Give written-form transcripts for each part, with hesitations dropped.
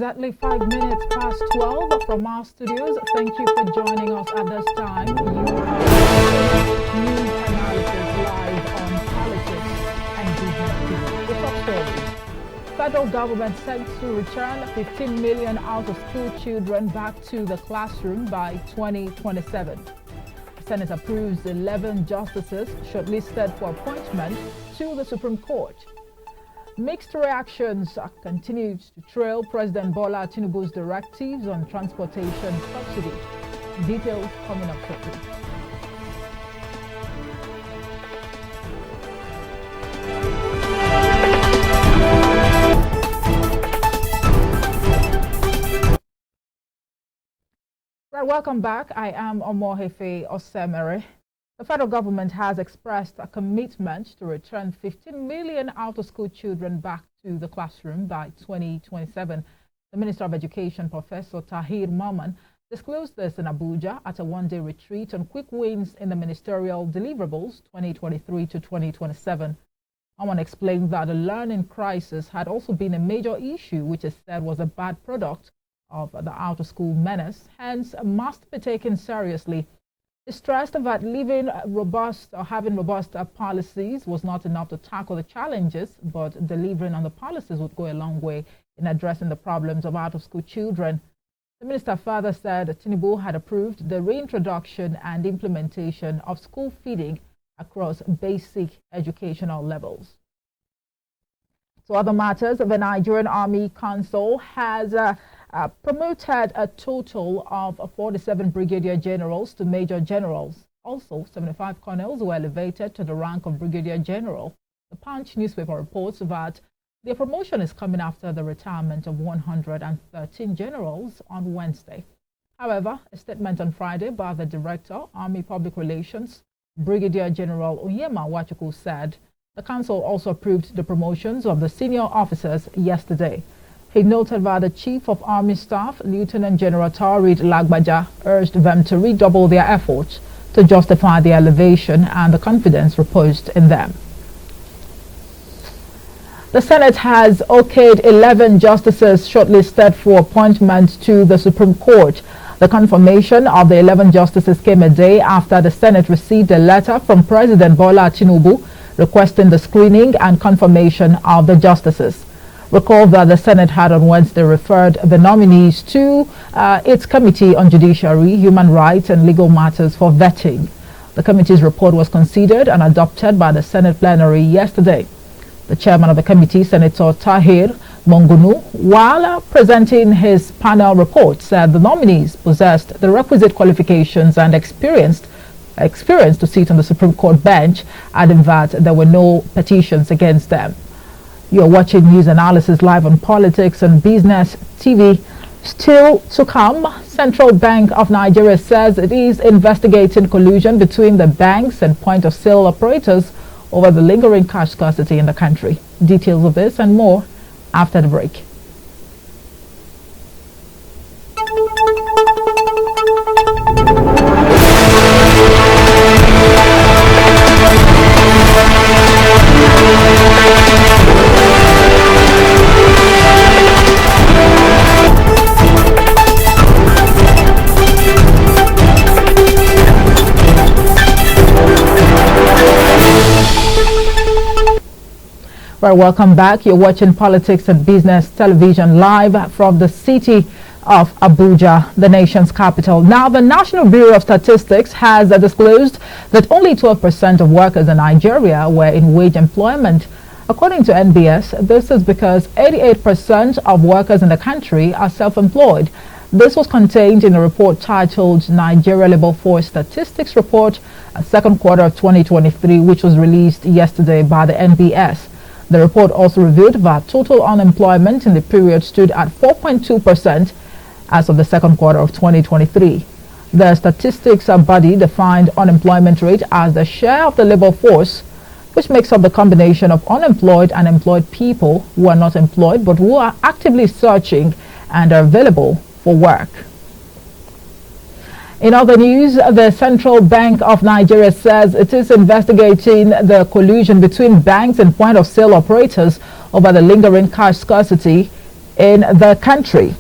Exactly 5 minutes past 12 from our studios. Thank you for joining us at this time. You are watching news analysis live on Politics and Business TV. The top stories. Federal government set to return 15 million out-of-school children back to the classroom by 2027. The Senate approves 11 justices shortlisted for appointment to the Supreme Court. Mixed reactions continued to trail President Bola Tinubu's directives on transportation subsidy. Details coming up shortly. Right, welcome back. I am Omohefe Osemere. The federal government has expressed a commitment to return 15 million out-of-school children back to the classroom by 2027. The Minister of Education, Professor Tahir Maman, disclosed this in Abuja at a one-day retreat on quick wins in the ministerial deliverables 2023 to 2027. Maman explained that the learning crisis had also been a major issue, which is said was a bad product of the out-of-school menace, hence must be taken seriously. He stressed that having robust policies was not enough to tackle the challenges, but delivering on the policies would go a long way in addressing the problems of out-of-school children. The minister further said Tinubu had approved the reintroduction and implementation of school feeding across basic educational levels. To other matters, the Nigerian Army Council has promoted a total of 47 brigadier generals to major generals. Also, 75 colonels were elevated to the rank of brigadier general. The Punch newspaper reports that the promotion is coming after the retirement of 113 generals on Wednesday. However, a statement on Friday by the Director, Army Public Relations, Brigadier General Onyema Wachuku, said the council also approved the promotions of the senior officers yesterday. He noted that the Chief of Army Staff, Lieutenant General Taurid Lagbaja, urged them to redouble their efforts to justify the elevation and the confidence reposed in them. The Senate has okayed 11 justices shortlisted for appointment to the Supreme Court. The confirmation of the 11 justices came a day after the Senate received a letter from President Bola Tinubu requesting the screening and confirmation of the justices. Recall that the Senate had on Wednesday referred the nominees to its Committee on Judiciary, Human Rights and Legal Matters for vetting. The committee's report was considered and adopted by the Senate plenary yesterday. The chairman of the committee, Senator Tahir Mongunu, while presenting his panel report, said the nominees possessed the requisite qualifications and experience to sit on the Supreme Court bench, adding that there were no petitions against them. You're watching news analysis live on Politics and Business TV. Still to come, Central Bank of Nigeria says it is investigating collusion between the banks and point-of-sale operators over the lingering cash scarcity in the country. Details of this and more after the break. Well, welcome back. You're watching Politics and Business Television live from the city of Abuja, the nation's capital. Now, the National Bureau of Statistics has disclosed that only 12% of workers in Nigeria were in wage employment. According to NBS, this is because 88% of workers in the country are self-employed. This was contained in a report titled Nigeria Labour Force Statistics Report, second quarter of 2023, which was released yesterday by the NBS. The report also revealed that total unemployment in the period stood at 4.2% as of the second quarter of 2023. The statistics body defined unemployment rate as the share of the labor force, which makes up the combination of unemployed and employed people who are not employed but who are actively searching and are available for work. In other news, the Central Bank of Nigeria says it is investigating the collusion between banks and point-of-sale operators over the lingering cash scarcity in the country.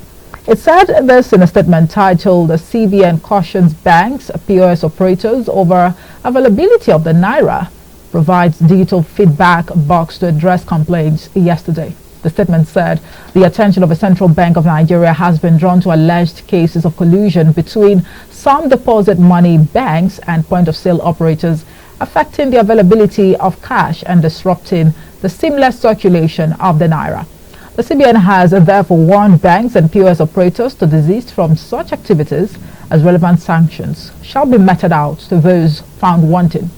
It said this in a statement titled, "The CBN cautions banks, POS operators over availability of the Naira, provides digital feedback box to address complaints" yesterday. The statement said the attention of the Central Bank of Nigeria has been drawn to alleged cases of collusion between some deposit money banks and point-of-sale operators, affecting the availability of cash and disrupting the seamless circulation of the Naira. The CBN has therefore warned banks and POS operators to desist from such activities, as relevant sanctions shall be meted out to those found wanting.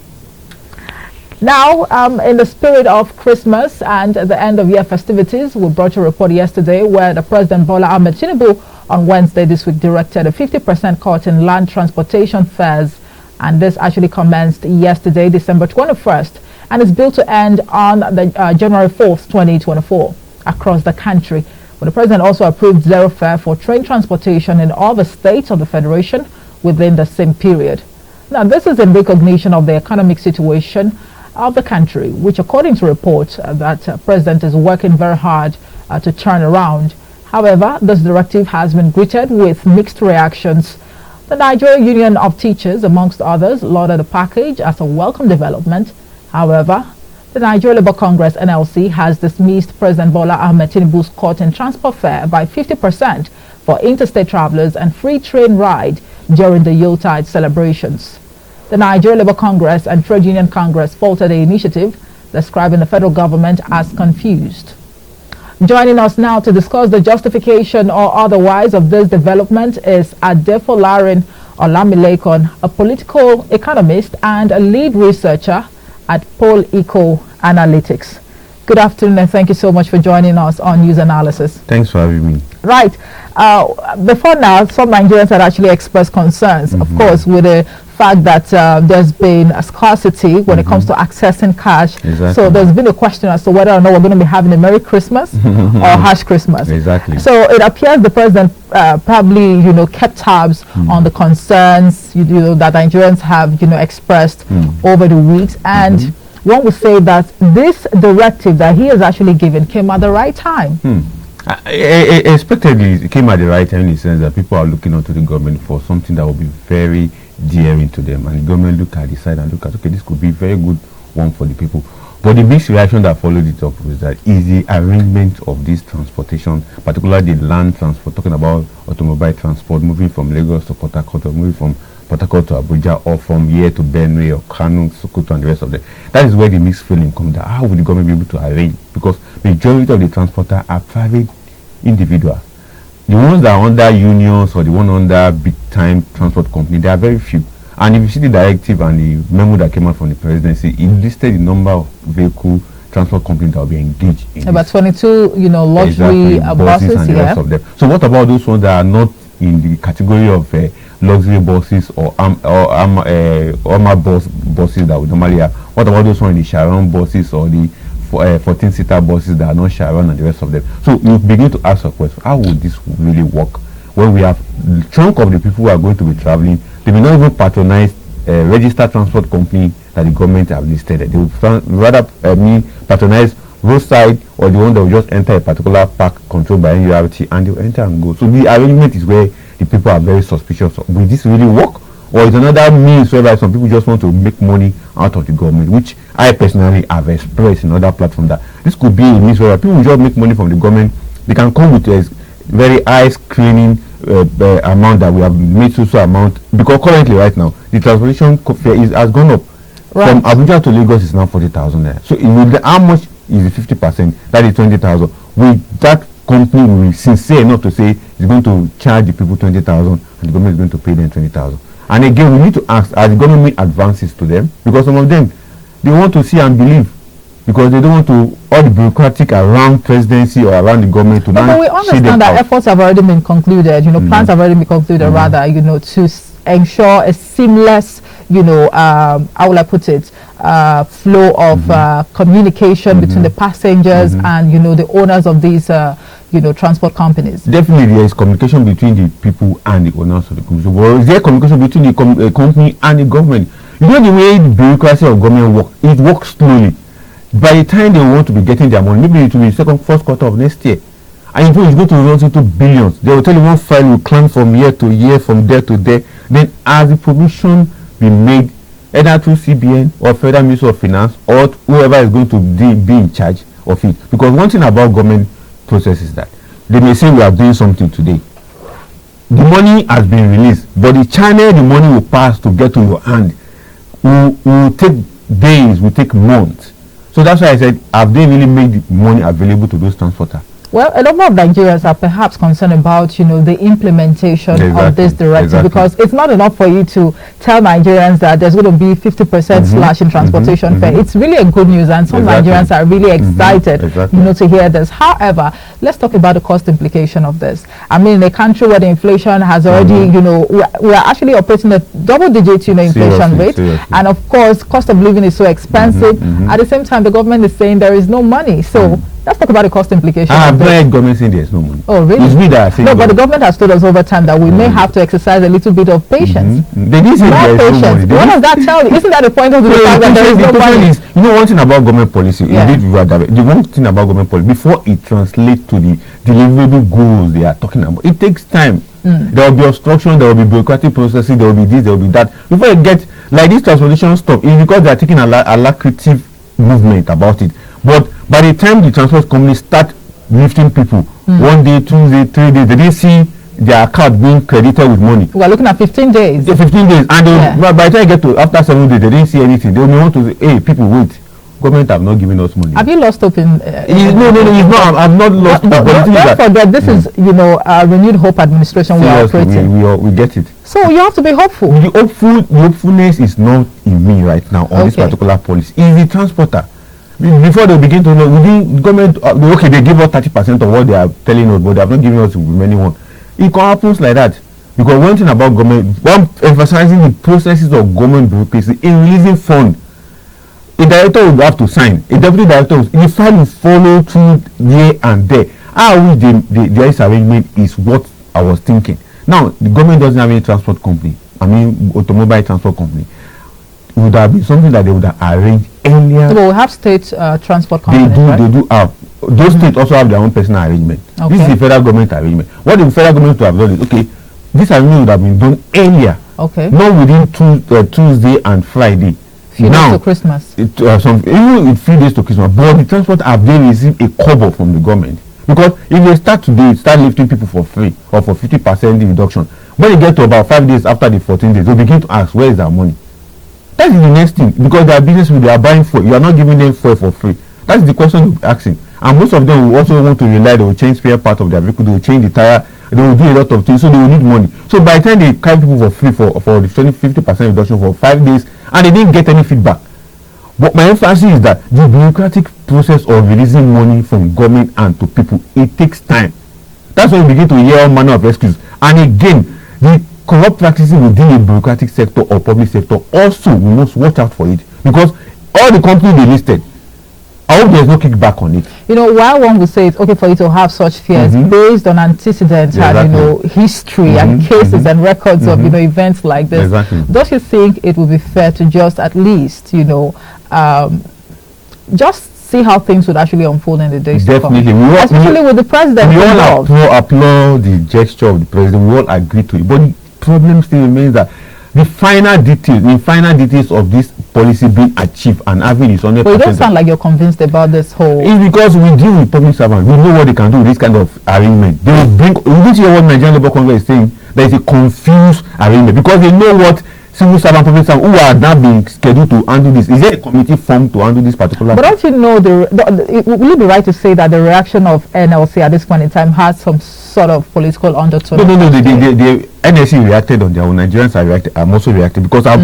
Now, in the spirit of Christmas and the end of year festivities, we brought you a report yesterday where the President Bola Ahmed Tinubu on Wednesday this week directed a 50% cut in land transportation fares, and this actually commenced yesterday, December 21st, and is built to end on the January 4th, 2024 across the country. But the President also approved zero fare for train transportation in all the states of the Federation within the same period. Now, this is in recognition of the economic situation of the country, which according to reports that President is working very hard to turn around. However, this directive has been greeted with mixed reactions. The Nigerian Union of Teachers, amongst others, lauded the package as a welcome development. However, the Nigeria Labour Congress (NLC) has dismissed President Bola Ahmed Tinubu's cut in transport fare by 50% for interstate travelers and free train ride during the Yuletide celebrations. The Nigeria Labour Congress and Trade Union Congress faulted the initiative, describing the federal government as confused. Joining us now to discuss the justification or otherwise of this development is Adefolarin Olamilekon, a political economist and a lead researcher at Pol Eco Analytics. Good afternoon, and thank you so much for joining us on News Analysis. Thanks for having me. Right. Before now, some Nigerians had actually expressed concerns, of course, with the fact that there's been a scarcity when it comes to accessing cash. Exactly. So there's been a question as to whether or not we're going to be having a Merry Christmas or Harsh Christmas. Exactly. So it appears the President probably, kept tabs on the concerns, that Nigerians have, expressed over the weeks. And one would say that this directive that he has actually given came at the right time. Expectedly, it came at the right time in the sense that people are looking onto the government for something that will be very dearing to them, and the government look at the side and look at, okay, this could be a very good one for the people. But the big reaction that followed it up was that is the arrangement of this transportation, particularly the land transport, talking about automobile transport, moving from Lagos to Port Harcourt, or moving from Port Harcourt to Abuja, or from here to Benue or Kano, Sokoto, and the rest of them. That is where the mixed feeling comes down. How would the government be able to arrange? Because majority of the transporters are private individuals. The ones that are under unions or the one under big-time transport company, they are very few. And if you see the directive and the memo that came out from the presidency, it listed the number of vehicle transport companies that will be engaged in about 22, luxury buses and the rest of them. So what about those ones that are not in the category of luxury buses or armor buses that we normally have? What about those ones in the Sharon buses or the 14-seater buses that are not Sharon and the rest of them? So you begin to ask a question: how would this really work when we have the chunk of the people who are going to be traveling? They may not even patronize registered transport company that the government have listed. They would rather patronize roadside or the one that will just enter a particular park controlled by NURT, and they will enter and go. So the arrangement is where the people are very suspicious. Will this really work? Or is another means whereby some people just want to make money out of the government, which I personally have expressed in other platforms that this could be a means where people will just make money from the government. They can come with a very high screening amount that we have made so amount, because currently right now the transportation fare has gone up. Right. From Abuja to Lagos is now 40,000 there. So how much is the 50%? That is 20,000. With that company will be sincere enough to say it's going to charge the people 20,000 and the government is going to pay them 20,000. And again, we need to ask, are the government make advances to them? Because some of them, they want to see and believe, because they don't want to, all the bureaucratic around presidency or around the government to but we understand that efforts have already been concluded, plans have already been concluded, rather, to ensure a seamless, how will I put it, flow of communication between the passengers and, the owners of these transport companies. Definitely, there is communication between the people and the owners of the company. Well, is there communication between the company and the government? You know the way the bureaucracy of government works, it works slowly. By the time they want to be getting their money, maybe it will be first quarter of next year. And if it's going to run into billions, they will tell you one file will climb from year to year, from there to there. Then as the provision be made, either through CBN or Federal Ministry of Finance or whoever is going to be in charge of it. Because one thing about government process is that they may say we are doing something today. The money has been released, but the channel the money will pass to get to your hand will take days, will take months. So that's why I said, have they really made the money available to those transporters? Well, a number of Nigerians are perhaps concerned about, the implementation of this directive, because it's not enough for you to tell Nigerians that there's going to be 50% slash in transportation fare. It's really a good news, and some Nigerians are really excited, to hear this. However, let's talk about the cost implication of this. I mean, in a country where the inflation has already, we are actually operating a double-digit, inflation rate, and of course, cost of living is so expensive. At the same time, the government is saying there is no money. So let's talk about the cost implication. Government saying there's no money. Oh, really? It's me that no, but the government has told us over time that we may have to exercise a little bit of patience. They didn't say there's no money. What does that tell you? Isn't that the point of the fact that there is no money? One thing about government policy, the one thing about government policy, before it translates to the deliverable goals they are talking about, it takes time. There will be obstruction, there will be bureaucratic processing, there will be this, there will be that. Before you get, like this transportation stop, it's because they are taking a lucrative movement about it. But by the time the transport companies start lifting people, 1 day, 2 days, 3 days, they didn't see their account being credited with money. We are looking at 15 days. 15 days. And by the time you get to after 7 days, they didn't see anything. They only want to say, hey, people, wait. Government have not given us money. Have you lost hope in... no, it's not. I've not lost hope. Don't forget, this is, a renewed hope administration we are operating. We get it. So you have to be hopeful. The hopefulness is not in me right now on this particular policy. It's the transporter. Before they begin to know, within government, they give us 30% of what they are telling us, but they have not given us many one. It can happen like that. Because one thing about government, emphasizing the processes of government bureaucracy in releasing funds. A director will have to sign. A deputy director, the file will follow through here and there. How this arrangement is what I was thinking. Now, the government doesn't have any transport company. Automobile transport company. It would have been something that they would have arranged earlier. Well, we have state transport companies, They do have. Those states also have their own personal arrangement. This is the federal government arrangement. What the federal government would have done is, this arrangement would have been done earlier. Not within Tuesday and Friday. Few days to Christmas. Even in 3 days to Christmas. But the transport have they received a kobo from the government. Because if they start today, start lifting people for free or for 50% reduction, when they get to about 5 days after the 14 days, they begin to ask, where is our money? That is the next thing, because their business they are buying fuel, you are not giving them fuel for free. That's the question you're asking. And most of them will also want to rely, they will change spare part of their vehicle, they will change the tire, they will do a lot of things, so they will need money. So by the time they carry people for free for the 50% reduction for 5 days, and they didn't get any feedback. But my emphasis is that the bureaucratic process of releasing money from government and to people, it takes time. That's when we begin to hear all manner of excuses. And again, the corrupt practices within the bureaucratic sector or public sector also, we must watch out for it, because all the companies they listed, I hope there's no kickback on it. While one would say it's okay for you to have such fears based on antecedents and history and cases and records of events like this, don't you think it would be fair to just at least just see how things would actually unfold in the days to come? Definitely, especially with the president. We all applaud the gesture of the president. We all agree to it, but the problem still remains that the final details of this policy being achieved and having its 100%. But you don't sound like you're convinced about this whole. It's because we deal with public servants. We know what they can do with this kind of arrangement. They will bring. We didn't hear what Nigerian Labour Congress is saying. There is a confused arrangement because they know what civil servant, public servant who are now being scheduled to handle this. Is there a committee formed to handle this particular? But don't you know will it be right to say that the reaction of NLC at this point in time has some sort of political undertone? No. The NLC reacted on their own. Nigerians are also reacting because having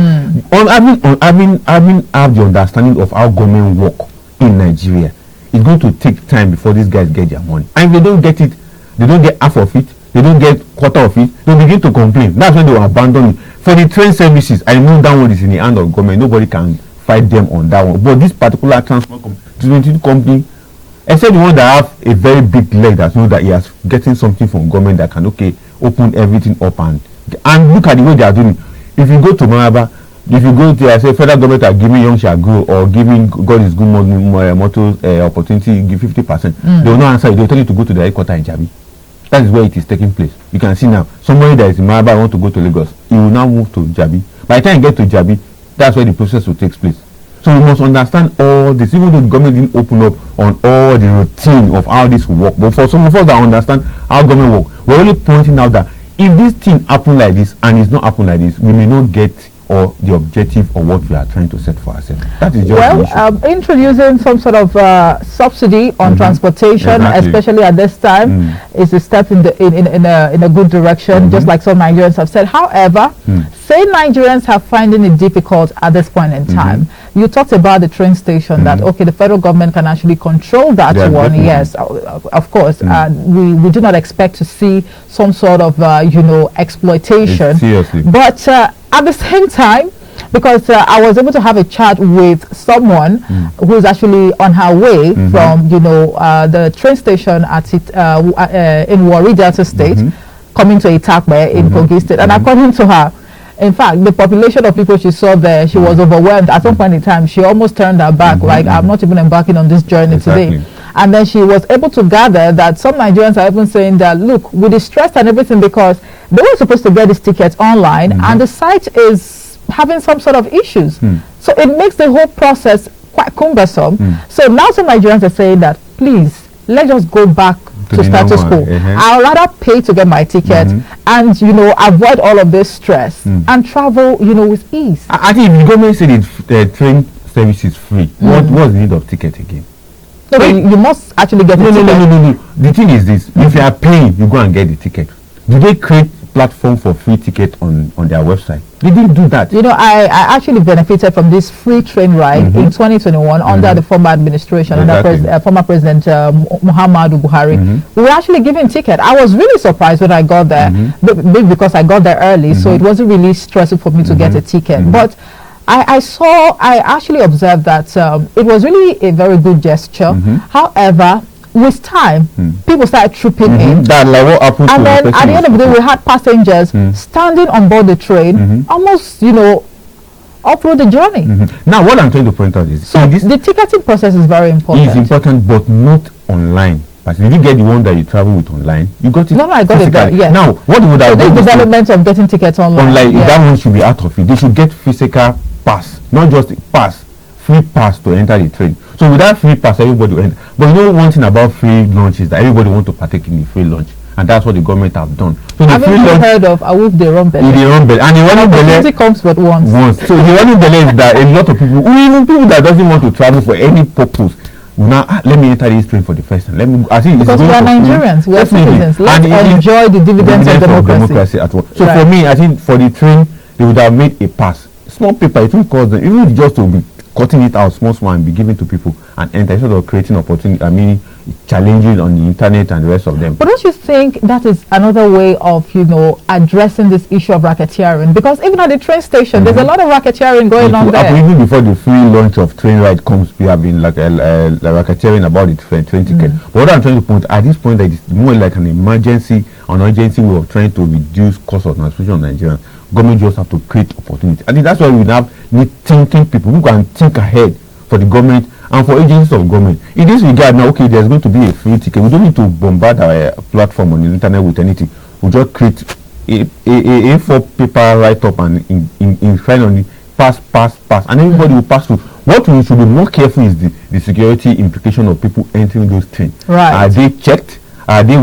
have the understanding of how government work in Nigeria, it's going to take time before these guys get their money. And if they don't get it, they don't get half of it, they don't get quarter of it, they begin to complain. That's when they will abandon it. For the train services, I know that one is in the hand of government. Nobody can fight them on that one. But this particular transport company, except the one that have a very big leg that knows that he has getting something from government that can open everything up and look at the way they are doing it. If you go to Maraba, if you go to say federal government are giving young shall grow or giving God is good motto opportunity, give 50%, they will not answer you. They will tell you to go to the headquarters in Jabi. That is where it is taking place. You can see now, somebody that is in Maraba want to go to Lagos, he will now move to Jabi. By the time you get to Jabi, that's where the process will take place. So we must understand all this, even though the government didn't open up on all the routine of how this will work. But for some of us that understand how government work, we're only pointing out that if this thing happen like this and it's not happen like this, we may not get or the objective or what we are trying to set for ourselves. That is just introducing some sort of subsidy on transportation, especially at this time, is a step in a good direction, just like some Nigerians have said. However, say Nigerians have finding it difficult at this point in time. You talked about the train station, that okay, the federal government can actually control that one. Yes, of course. We do not expect to see some sort of exploitation. Seriously. But at the same time, because I was able to have a chat with someone who is actually on her way from the train station at in Warri Delta State, coming to Itakbe in Kogi State, and according to her, in fact, the population of people she saw there, she was overwhelmed. At some point in time, she almost turned her back, like, I'm not even embarking on this journey today. And then she was able to gather that some Nigerians are even saying that, look, with the stress and everything, because they were supposed to get these tickets online, and the site is having some sort of issues. So it makes the whole process quite cumbersome. So now some Nigerians are saying that, please, let's just go back to status quo. I'll rather pay to get my ticket and avoid all of this stress and travel with ease. I think if the government said the train service is free, what's the need of ticket again? No, you must actually get the ticket. No. The thing is this: if you are paying, you go and get the ticket. Do they create platform for free ticket on their website? They didn't do that. I actually benefited from this free train ride in 2021 under the former administration, under former President Muhammadu Buhari. We were actually given ticket. I was really surprised when I got there, because I got there early, so it wasn't really stressful for me to get a ticket. But I actually observed that it was really a very good gesture. However, with time, people started trooping in. That like what happened and then at the end of the day, we had passengers standing on board the train, almost, up through the journey. Now, what I'm trying to point out is, the ticketing process is very important. It's important, but not online. But if you get the one that you travel with online, you got it. No, I got it. Yes. Now, what would I do? The development of getting tickets online. That one should be out of it. They should get physical pass, not just pass, free pass to enter the train. So with that free pass, everybody will enter. But one thing about free lunch is that everybody wants to partake in the free lunch, and that's what the government have done. So the free lunch, heard of Awuf the Rumbele? The Rumbele, and the Rumbele comes but once. So the Rumbele is that a lot of people, even people that doesn't want to travel for any purpose, now let me enter this train for the first time. Let me. I think because we are Nigerians, we are citizens. Let's enjoy the dividends of democracy at work. So for me, I think for the train, they would have made a pass. Small paper, it will cost them, even just to be cutting it out small and be given to people and enter, instead of creating opportunity, challenges on the internet and the rest of them. But don't you think that is another way of, addressing this issue of racketeering? Because even at the train station, there's a lot of racketeering going on there. Even before the free launch of train ride comes, we have been racketeering about the train ticket. But what I'm trying to point at this point, that it's more like an urgency way of trying to reduce cost of transportation in Nigeria. Government just have to create opportunity. I think that's why we need thinking people who can think ahead for the government and for agencies of government. In this regard, now, okay, there's going to be a free ticket. We don't need to bombard our platform on the internet with anything. We just create a A4 paper write-up and in front on the pass, and everybody will pass through. What we should be more careful is the security implication of people entering those trains. Right. Are they checked? Are they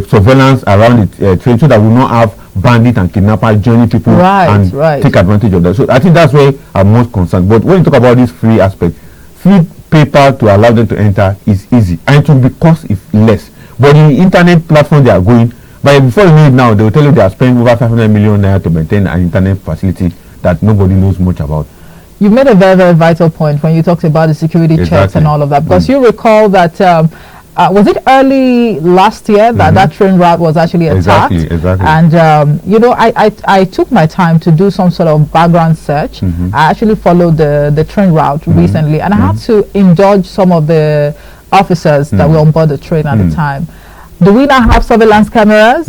surveillance around the train so that we will not have bandits and kidnappers joining people and take advantage of that? So I think that's where I'm most concerned. But when you talk about this free aspect, free paper to allow them to enter is easy, and it will be cost less. But the internet platform they are going, but before you know it now, they will tell you they are spending over 500 million naira to maintain an internet facility that nobody knows much about. You made a very, very vital point when you talked about the security checks and all of that, because you recall that was it early last year that that train route was actually attacked? Exactly. And I took my time to do some sort of background search. I actually followed the train route recently, and I had to indulge some of the officers that were on board the train at the time. Do we now have surveillance cameras?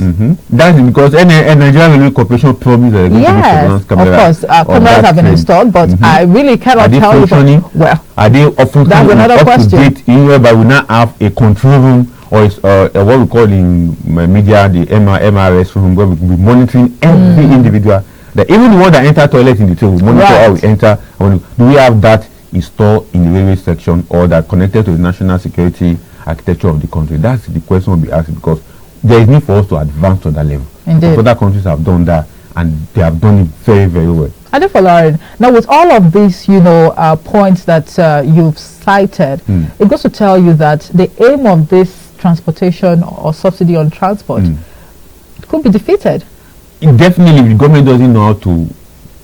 That's because Nigerian Railway Corporation promised that they're going to use surveillance cameras. Of course, cameras have been installed, but I really cannot tell you. Well, are they often that's another question. Up to date, whereby we now have a control room, or what we call in media the MRS room, where we will be monitoring every individual. That even the one that enter toilet in the train, we monitor how we enter. Do we have that installed in the railway section, or that connected to the national security architecture of the country? That's the question we'll be asking, because there is need for us to advance to that level. Indeed. Other countries have done that, and they have done it very, very well. Adefolari, now with all of these, points that you've cited, it goes to tell you that the aim of this transportation or subsidy on transport could be defeated. Definitely, the government doesn't know how to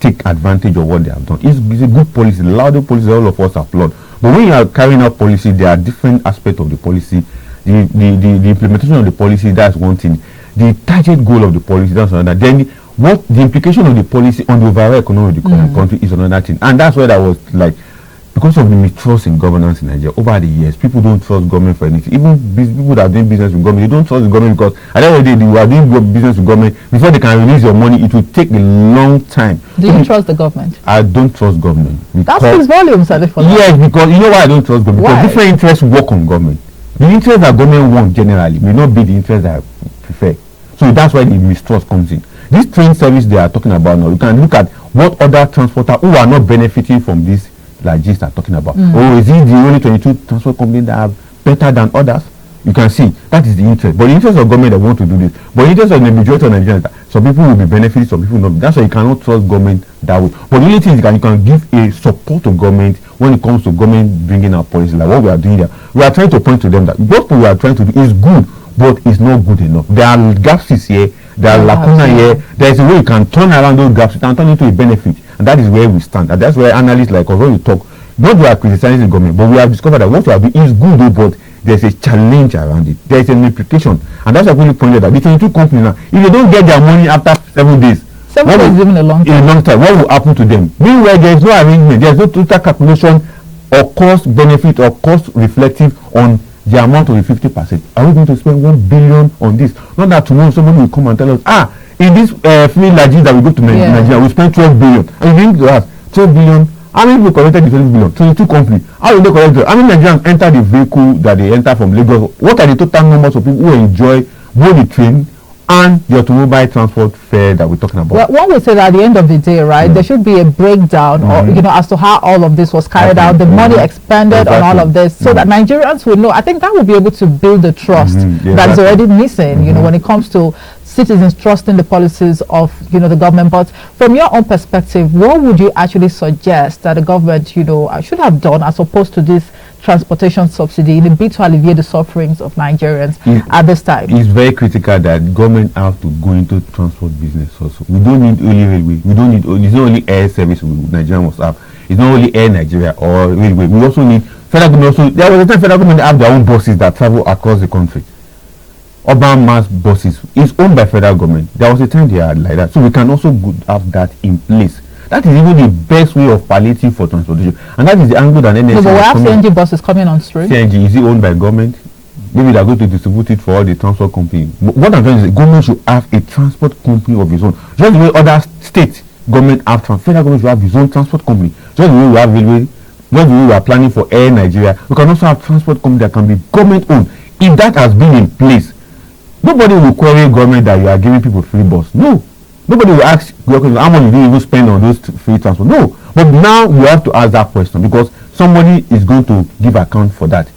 take advantage of what they have done. It's a good policy, louder policy, all of us applaud. But when you are carrying out policy, there are different aspects of the policy. The implementation of the policy, that's one thing. The target goal of the policy, that's another. Then what the implication of the policy on the overall economy of the country is another thing. And that's where that was like, because of the mistrust in governance in Nigeria over the years, people don't trust government for anything. Even people that are doing business with government, they don't trust the government, because at the end of the day, you are doing business with government. Before they can release your money, it will take a long time. Do you trust the government? I don't trust government. That speaks volumes, Adefolari. Yes, because you know why I don't trust government? Because different interests work on government. The interest that government wants generally may not be the interest that I prefer. So that's why the mistrust comes in. This train service they are talking about now, you can look at what other transporters who are not benefiting from this like are talking about. Or is it the only 22 transport companies that are better than others? You can see that is the interest. But the interest of government that want to do this. But the interest of the majority of Nigerians, some people will be benefiting, some people not. That's why you cannot trust government that way. But the only thing is you can give a support to government when it comes to government bringing out policy, like what we are doing here. We are trying to point to them that what we are trying to do is good, but it's not good enough. There are gaps here, there are lacuna here. There is a way you can turn around those gaps and turn into a benefit. And that is where we stand. And that's where analysts like us, when we talk, not we are criticizing the government, but we have discovered that what we are doing is good, but there's a challenge around it. There is an implication. And that's why we pointed out. The 22 companies now, if they don't get their money after 7 days, 7 days is even a long time. What will happen to them? Meanwhile, there is no arrangement, there is no total calculation or cost benefit or cost reflective on the amount of the 50%. Are we going to spend 1 billion on this? Not that tomorrow somebody will come and tell us, in this free lodges that we go to Nigeria, we spend 12 billion. And you think to us, 12 billion, how many people collected the 12 billion? 22 companies. How will they collect it? How many Nigerians enter the vehicle that they enter from Lagos? What are the total numbers of people who enjoy both the train and the automobile transport fare that we're talking about? Well, one would say that at the end of the day, right, there should be a breakdown or, as to how all of this was carried out, the money expended on all of this, so that Nigerians will know. I think that will be able to build the trust that is already missing, when it comes to citizens trusting the policies of, the government. But from your own perspective, what would you actually suggest that the government, should have done as opposed to this transportation subsidy in a bid to alleviate the sufferings of Nigerians at this time? It's very critical that government have to go into transport business also. We don't need only railway. We don't need it's not only air service Nigeria must have. It's not only Air Nigeria or railway. We also need federal government. Also, there was a time federal government have their own buses that travel across the country. Urban mass buses is owned by federal government. There was a time they had like that. So we can also have that in place. That is even the best way of palliative for transportation. And that is the angle that NSA. No, but we have CNG buses coming on stream. CNG, is it owned by government? Maybe they are going to distribute it for all the transport companies. But what I'm trying to say, government should have a transport company of its own. Just the way other state government have federal government should have its own transport company. Just the way we have railway, just the way we are planning for Air Nigeria, we can also have transport company that can be government owned. If that has been in place, nobody will query government that you are giving people free bus. No. Nobody will ask how much do you even spend on those free transport. No. But now you have to ask that question, because somebody is going to give account for that.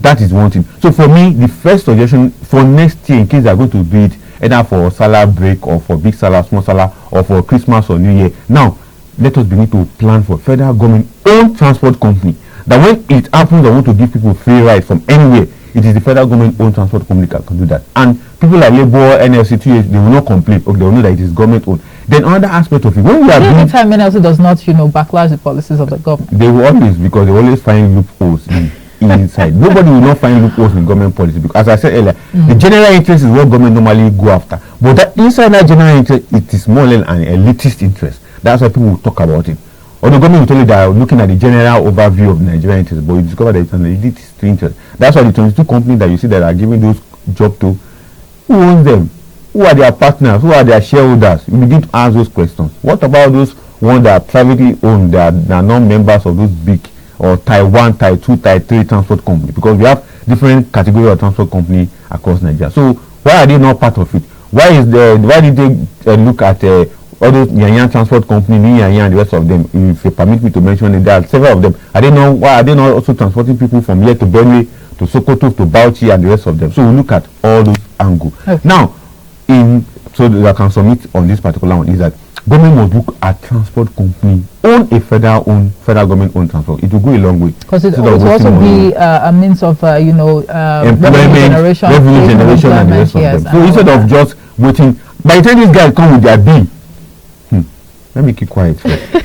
That is one thing. So for me, the first suggestion for next year, in case they are going to do it either for Salah break or for big Salah, small Salah, or for Christmas or New Year, now let us begin to plan for federal government owned transport company. That when it happens, I want to give people free rides from anywhere, it is the federal government owned transport company that can do that. And people like Labour, NLC, they will not complain. Okay, they will know that it is government owned. Then another aspect of it, when we are doing time NLC does not, backlash the policies of the government. They will always, because they always find loopholes inside. Nobody will not find loopholes in government policy, because as I said earlier, the general interest is what government normally go after. But that inside that general interest, it is more or less an elitist interest. That's why people will talk about it. Or the government will tell you that looking at the general overview of Nigerian interest, but you discover that it's an elitist interest. That's why the 22 companies that you see that are giving those jobs to, Who owns them? Who are their partners? Who are their shareholders? You begin to ask those questions. What about those ones that are privately owned, that are not members of those big or Tier 1, Tier 2, Tier 3 transport company? Because we have different categories of transport company across Nigeria. So why are they not part of it? Why did they look at all those Yanyan transport company, Yanyan and the rest of them? If you permit me to mention it, there are several of them. Why are they not also transporting people from here to Benue, to Sokoto, to Bauchi and the rest of them? So we look at all those angles. Okay. Now, so that I can submit on this particular one is that government must look at transport company own a federal government owned transport. It will go a long way. Because it will also be a means of employment, revenue generation and the rest of them. So instead of just waiting, by the time these guys come with their bill, let me keep quiet first.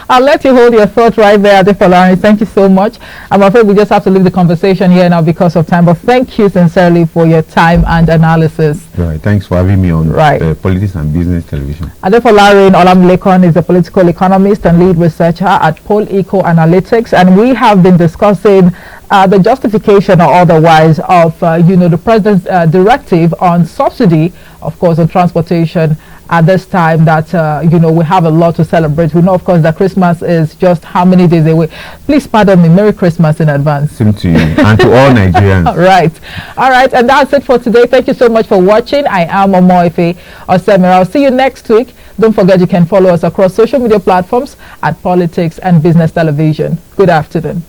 I'll let you hold your thought right there, Adefolari. Thank you so much. I'm afraid we just have to leave the conversation here now because of time, but thank you sincerely for your time and analysis. Right. Thanks for having me on Politics and Business Television. Adefolari Olamilekon is a political economist and lead researcher at Eco Analytics, and we have been discussing the justification or otherwise of the president's directive on subsidy, of course, on transportation at this time that we have a lot to celebrate. We know, of course, that Christmas is just how many days away. Please pardon me. Merry Christmas in advance. Same to you and to all Nigerians. All right, and that's it for today. Thank you so much for watching. I am Omoefe Osemere. I'll see you next week. Don't forget you can follow us across social media platforms at Politics and Business Television. Good afternoon.